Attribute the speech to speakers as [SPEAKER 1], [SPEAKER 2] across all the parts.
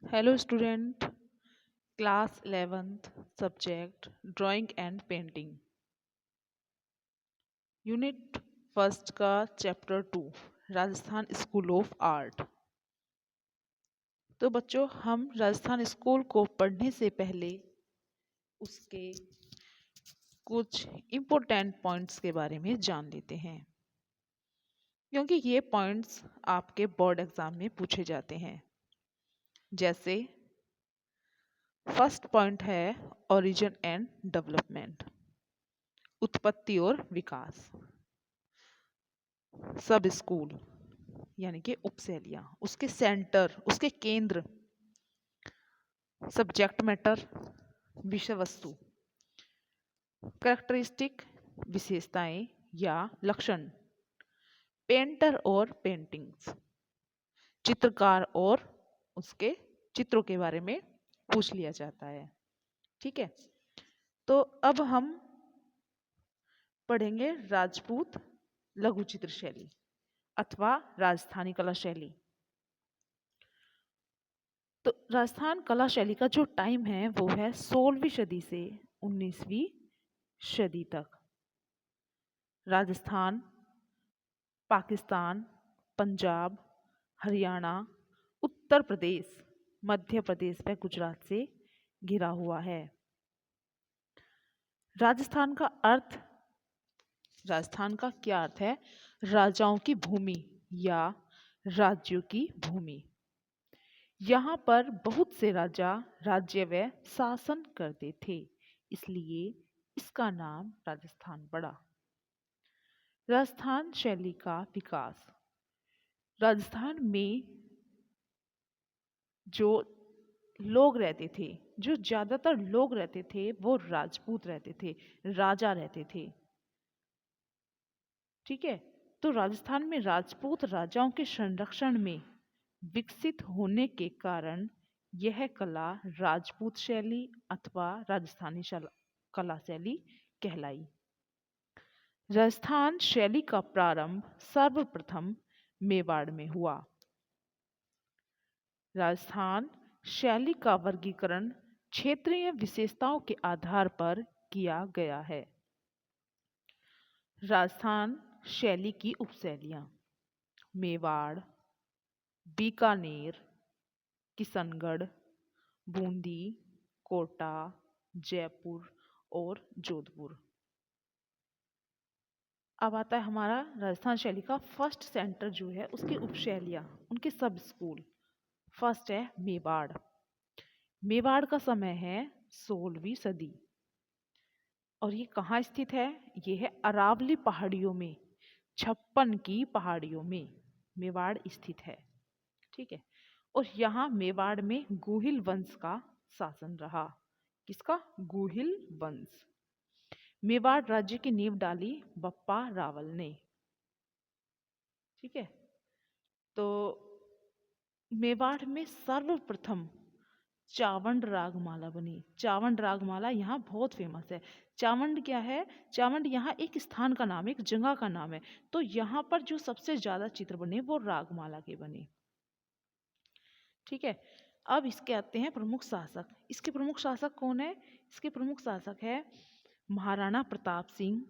[SPEAKER 1] Hello student, class 11th subject drawing and painting. Unit first का chapter 2 Rajasthan school of art. तो बच्चों हम Rajasthan school को पढ़ने से पहले उसके कुछ इम्पोर्टेंट पॉइंट्स के बारे में जान लेते हैं, क्योंकि ये पॉइंट्स आपके बोर्ड एग्जाम में पूछे जाते हैं। जैसे फर्स्ट पॉइंट है ओरिजिन एंड डेवलपमेंट, उत्पत्ति और विकास। सब स्कूल यानी कि उपशैलियाँ, उसके सेंटर, उसके केंद्र, सब्जेक्ट मैटर, विषय वस्तु, कैरेक्टरिस्टिक विशेषताएं या लक्षण, पेंटर और पेंटिंग्स, चित्रकार और उसके चित्रों के बारे में पूछ लिया जाता है। ठीक है, तो अब हम पढ़ेंगे राजपूत लघु चित्र शैली अथवा राजस्थानी कला शैली। तो राजस्थान कला शैली का जो टाइम है वो है 16वीं सदी से 19वीं सदी तक। राजस्थान पाकिस्तान, पंजाब, हरियाणा, उत्तर प्रदेश, मध्य प्रदेश व गुजरात से घिरा हुआ है। राजस्थान का अर्थ, राजस्थान का क्या अर्थ है? राजाओं की भूमि या राज्यों की भूमि। यहाँ पर बहुत से राजा राज्य व शासन करते थे, इसलिए इसका नाम राजस्थान पड़ा। राजस्थान शैली का विकास। राजस्थान में जो लोग रहते थे, जो ज्यादातर लोग रहते थे वो राजपूत रहते थे, राजा रहते थे। ठीक है, तो राजस्थान में राजपूत राजाओं के संरक्षण में विकसित होने के कारण यह कला राजपूत शैली अथवा राजस्थानी कला शैली कहलाई। राजस्थान शैली का प्रारंभ सर्वप्रथम मेवाड़ में हुआ। राजस्थान शैली का वर्गीकरण क्षेत्रीय विशेषताओं के आधार पर किया गया है। राजस्थान शैली की उपशैलियाँ मेवाड़, बीकानेर, किशनगढ़, बूंदी, कोटा, जयपुर और जोधपुर। अब आता है हमारा राजस्थान शैली का फर्स्ट सेंटर जो है उसकी उपशैलियाँ, उनके सब स्कूल। फर्स्ट है मेवाड़। मेवाड़ का समय है 16वीं सदी और ये कहाँ स्थित है? ये है अरावली पहाड़ियों में, छप्पन की पहाड़ियों में मेवाड़ स्थित है। ठीक है, और यहाँ मेवाड़ में गुहिल वंश का शासन रहा। किसका? गुहिल वंश। मेवाड़ राज्य की नींव डाली बप्पा रावल ने। ठीक है, तो मेवाड़ में सर्वप्रथम चावंड रागमाला बनी। चावंड रागमाला यहाँ बहुत फेमस है। चावंड क्या है? चावंड यहाँ एक स्थान का नाम है, एक जगह का नाम है। तो यहाँ पर जो सबसे ज्यादा चित्र बने वो रागमाला के बने। ठीक है, अब इसके आते हैं प्रमुख शासक। इसके प्रमुख शासक कौन है? इसके प्रमुख शासक है महाराणा प्रताप सिंह,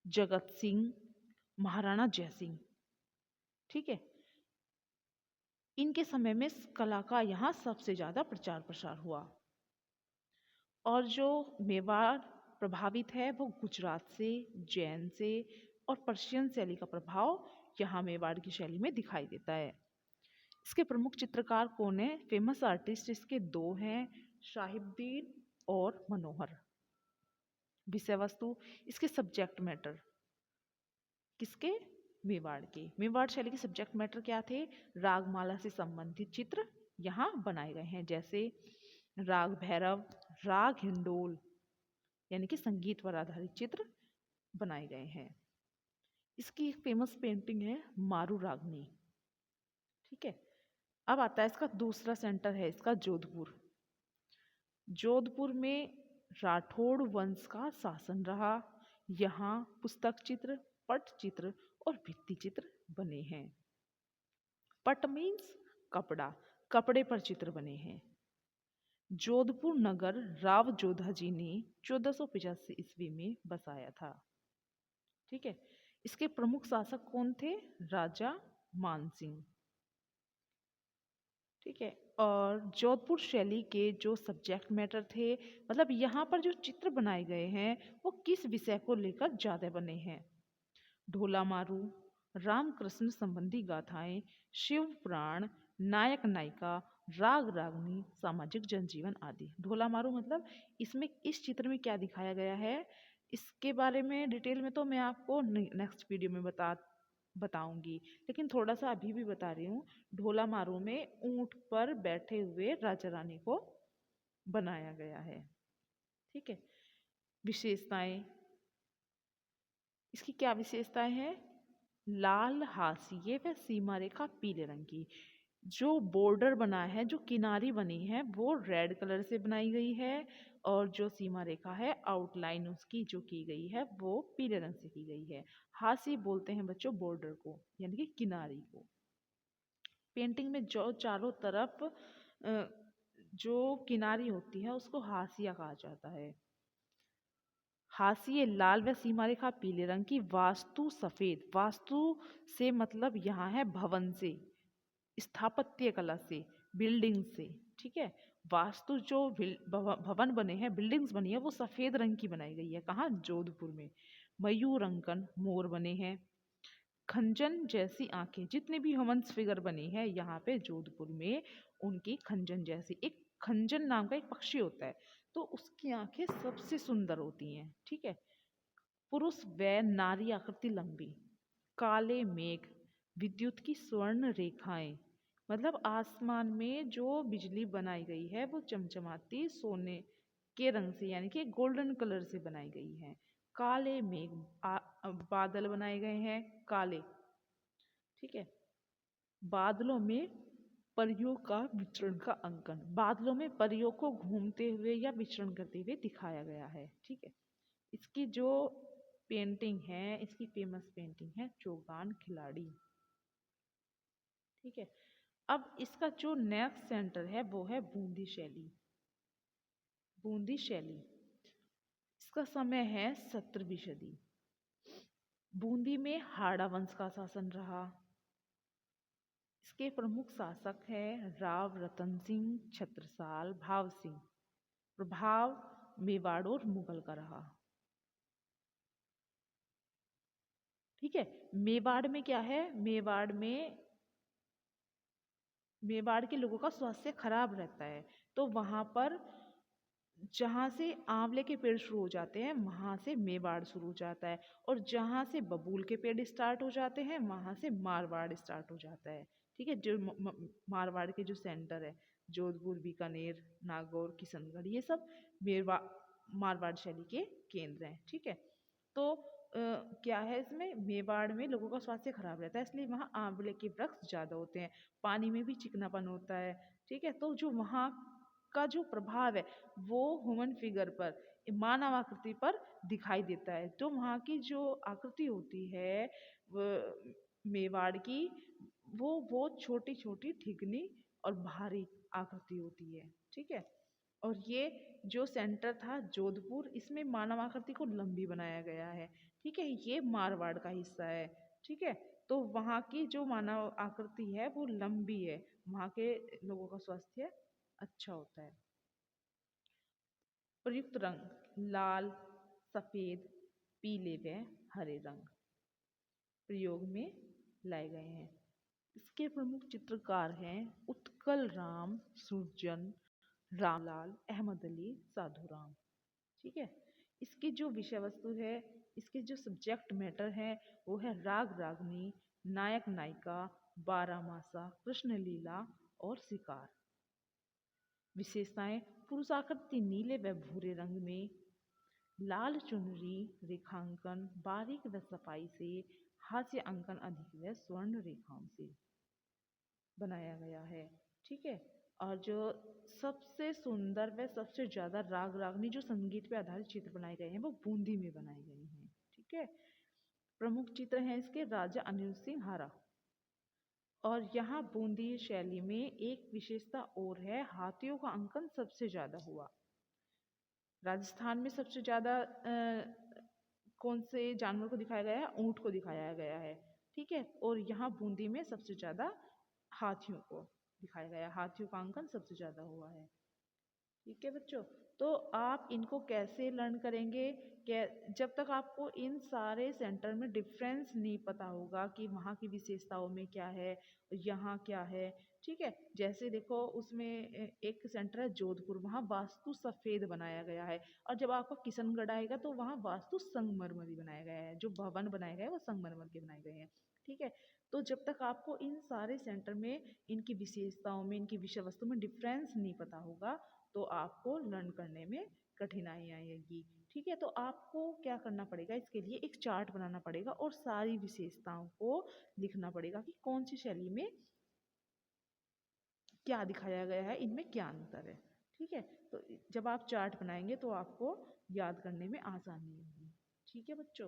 [SPEAKER 1] जगत सिंह, महाराणा जयसिंह। ठीक है, इनके समय में कला का यहाँ सबसे ज्यादा प्रचार प्रसार हुआ। और जो मेवाड़ प्रभावित है वो गुजरात से, जैन से और पर्शियन शैली का प्रभाव यहाँ मेवाड़ की शैली में दिखाई देता है। इसके प्रमुख चित्रकार कौन है? फेमस आर्टिस्ट इसके दो हैं, शाहिबुद्दीन और मनोहर। विषय वस्तु, इसके सब्जेक्ट मैटर, किसके? मेवाड़ के। मेवाड़ शैली के सब्जेक्ट मैटर क्या थे? रागमाला से संबंधित चित्र यहाँ बनाए गए हैं, जैसे राग भैरव, राग हिंडोल यानी कि संगीत पर आधारित चित्र बनाए गए हैं। इसकी एक फेमस पेंटिंग है मारू रागनी। ठीक है, अब आता है इसका दूसरा सेंटर है इसका जोधपुर। जोधपुर में राठौड़ वंश का शासन रहा। यहाँ पुस्तक चित्र, पट चित्र और भित्ति चित्र बने हैं। पट मीन्स कपड़ा, कपड़े पर चित्र बने हैं। जोधपुर नगर राव जोधा जी ने 1485 ईस्वी में बसाया था। ठीक है। इसके प्रमुख शासक कौन थे? राजा मानसिंह। ठीक है। और जोधपुर शैली के जो सब्जेक्ट मैटर थे, मतलब यहाँ पर जो चित्र बनाए गए हैं वो किस विषय को लेकर ज्यादा बने हैं? ढोला मारू, रामकृष्ण संबंधी गाथाएं, शिव पुराण, नायक नायिका, राग रागनी, सामाजिक जनजीवन आदि। ढोला मारू मतलब इसमें इस चित्र में क्या दिखाया गया है, इसके बारे में डिटेल में तो मैं आपको नेक्स्ट वीडियो में बताऊंगी, लेकिन थोड़ा सा अभी भी बता रही हूँ। ढोला मारू में ऊंट पर बैठे हुए राजा रानी को बनाया गया है। ठीक है। विशेषताएं, इसकी क्या विशेषताएं हैं? लाल हाशिए व सीमा रेखा पीले रंग की। जो बॉर्डर बना है, जो किनारी बनी है वो रेड कलर से बनाई गई है, और जो सीमा रेखा है आउटलाइन उसकी जो की गई है वो पीले रंग से की गई है। हाशिए बोलते हैं बच्चों बॉर्डर को, यानी कि किनारी को। पेंटिंग में जो चारों तरफ जो किनारी होती है उसको हाशिया कहा जाता है। हाशिए लाल व सीमा रेखा पीले रंग की, वास्तु सफेद। वास्तु से मतलब यहाँ है भवन से, स्थापत्य कला से, बिल्डिंग से। ठीक है। वास्तु जो भवन बने हैं, बिल्डिंग्स बनी है, वो सफेद रंग की बनाई गई है। कहाँ? जोधपुर में। मयूर अंकन, मोर बने हैं। खंजन जैसी आंखें, जितने भी ह्यूमंस फिगर बने हैं यहाँ पे जोधपुर में, उनकी खंजन जैसी, एक खंजन नाम का एक पक्षी होता है, तो उसकी आंखें सबसे सुंदर होती हैं। ठीक है। पुरुष व नारी आकृति लंबी। काले मेघ, विद्युत की स्वर्ण रेखाएं, मतलब आसमान में जो बिजली बनाई गई है वो चमचमाती सोने के रंग से, यानी कि गोल्डन कलर से बनाई गई है। काले मेघ, बादल बनाए गए हैं काले। ठीक है। बादलों में परियों का विचरण का अंकन। बादलों में परियों को घूमते हुए या विचरण करते हुए दिखाया गया है। ठीक है। इसकी जो पेंटिंग है, इसकी फेमस पेंटिंग है चौगान खिलाड़ी। ठीक है। अब इसका जो नेक्स्ट सेंटर है वो है बूंदी शैली। बूंदी शैली, इसका समय है 17वीं सदी। बूंदी में हाड़ा वंश का शासन रहा। इसके प्रमुख शासक हैं राव रतन सिंह, छत्रसाल, भाव सिंह। प्रभाव मेवाड़ और मुगल का रहा। ठीक है। मेवाड़ में क्या है? मेवाड़ के लोगों का स्वास्थ्य खराब रहता है, तो वहां पर जहां से आंवले के पेड़ शुरू हो जाते हैं वहां से मेवाड़ शुरू हो जाता है, और जहां से बबूल के पेड़ स्टार्ट हो जाते हैं वहां से मारवाड़ स्टार्ट हो जाता है। ठीक है। जो मारवाड़ के जो सेंटर है, जोधपुर, बीकानेर, नागौर, किशनगढ़, ये सब मेवा मारवाड़ शैली के केंद्र हैं। ठीक है। तो क्या है, इसमें मेवाड़ में लोगों का स्वास्थ्य खराब रहता है, इसलिए वहाँ आंवले के वृक्ष ज़्यादा होते हैं, पानी में भी चिकनापन होता है। ठीक है। तो जो वहाँ का जो प्रभाव है वो ह्यूमन फिगर पर, मानव आकृति पर दिखाई देता है। तो वहाँ की जो आकृति होती है वो मेवाड़ की, वो छोटी छोटी ठिगनी और भारी आकृति होती है। ठीक है। और ये जो सेंटर था जोधपुर, इसमें मानव आकृति को लंबी बनाया गया है। ठीक है। ये मारवाड़ का हिस्सा है। ठीक है। तो वहाँ की जो मानव आकृति है वो लंबी है, वहाँ के लोगों का स्वास्थ्य अच्छा होता है। प्रयुक्त रंग लाल, सफेद, पीले व हरे रंग प्रयोग में लाए गए हैं। इसके प्रमुख चित्रकार हैं उत्कल राम, सुरजन, रामलाल, अहमद अली, साधुराम। ठीक है। इसकी जो विषय वस्तु है, इसके जो सब्जेक्ट मैटर है वो है राग रागनी, नायक नायिका, बारामासा, कृष्ण लीला और शिकार। विशेषताएं: पुरुषाकृति नीले व भूरे रंग में, लाल चुनरी, रेखांकन बारीक व सफाई से, हास्य अंकन अधिक व स्वर्ण रेखाओं से बनाया गया है। ठीक है। और जो सबसे सुंदर व सबसे ज्यादा राग रागनी जो संगीत पे आधारित चित्र बनाए गए हैं वो बूंदी में बनाए गए हैं। ठीक है। प्रमुख चित्र हैं इसके राजा अनिल सिंह हारा, और यहाँ बूंदी शैली में एक विशेषता और है, हाथियों का अंकन सबसे ज्यादा हुआ। राजस्थान में सबसे ज्यादा कौन से जानवर को दिखाया गया है? ऊंट को दिखाया गया है। ठीक है, और यहाँ बूंदी में सबसे ज्यादा हाथियों को दिखाया गया है, हाथियों का अंकन सबसे ज्यादा हुआ है। ठीक है बच्चों, तो आप इनको कैसे लर्न करेंगे? जब तक आपको इन सारे सेंटर में डिफरेंस नहीं पता होगा कि वहाँ की विशेषताओं में क्या है, यहाँ क्या है। ठीक है, जैसे देखो उसमें एक सेंटर है जोधपुर, वहाँ वास्तु सफेद बनाया गया है। और जब आपका किशनगढ़ आएगा तो वहाँ वास्तु संगमरमरी बनाया गया है, जो भवन बनाए गए वो संगमरमर के बनाए गए हैं। ठीक है, तो जब तक आपको इन सारे सेंटर में इनकी विशेषताओं में, इनकी विषय वस्तु में डिफरेंस नहीं पता होगा तो आपको लर्न करने में कठिनाई आएगी। ठीक है, तो आपको क्या करना पड़ेगा? इसके लिए एक चार्ट बनाना पड़ेगा और सारी विशेषताओं को लिखना पड़ेगा कि कौन सी शैली में क्या दिखाया गया है, इनमें क्या अंतर है। ठीक है, तो जब आप चार्ट बनाएंगे तो आपको याद करने में आसानी होगी। ठीक है बच्चों।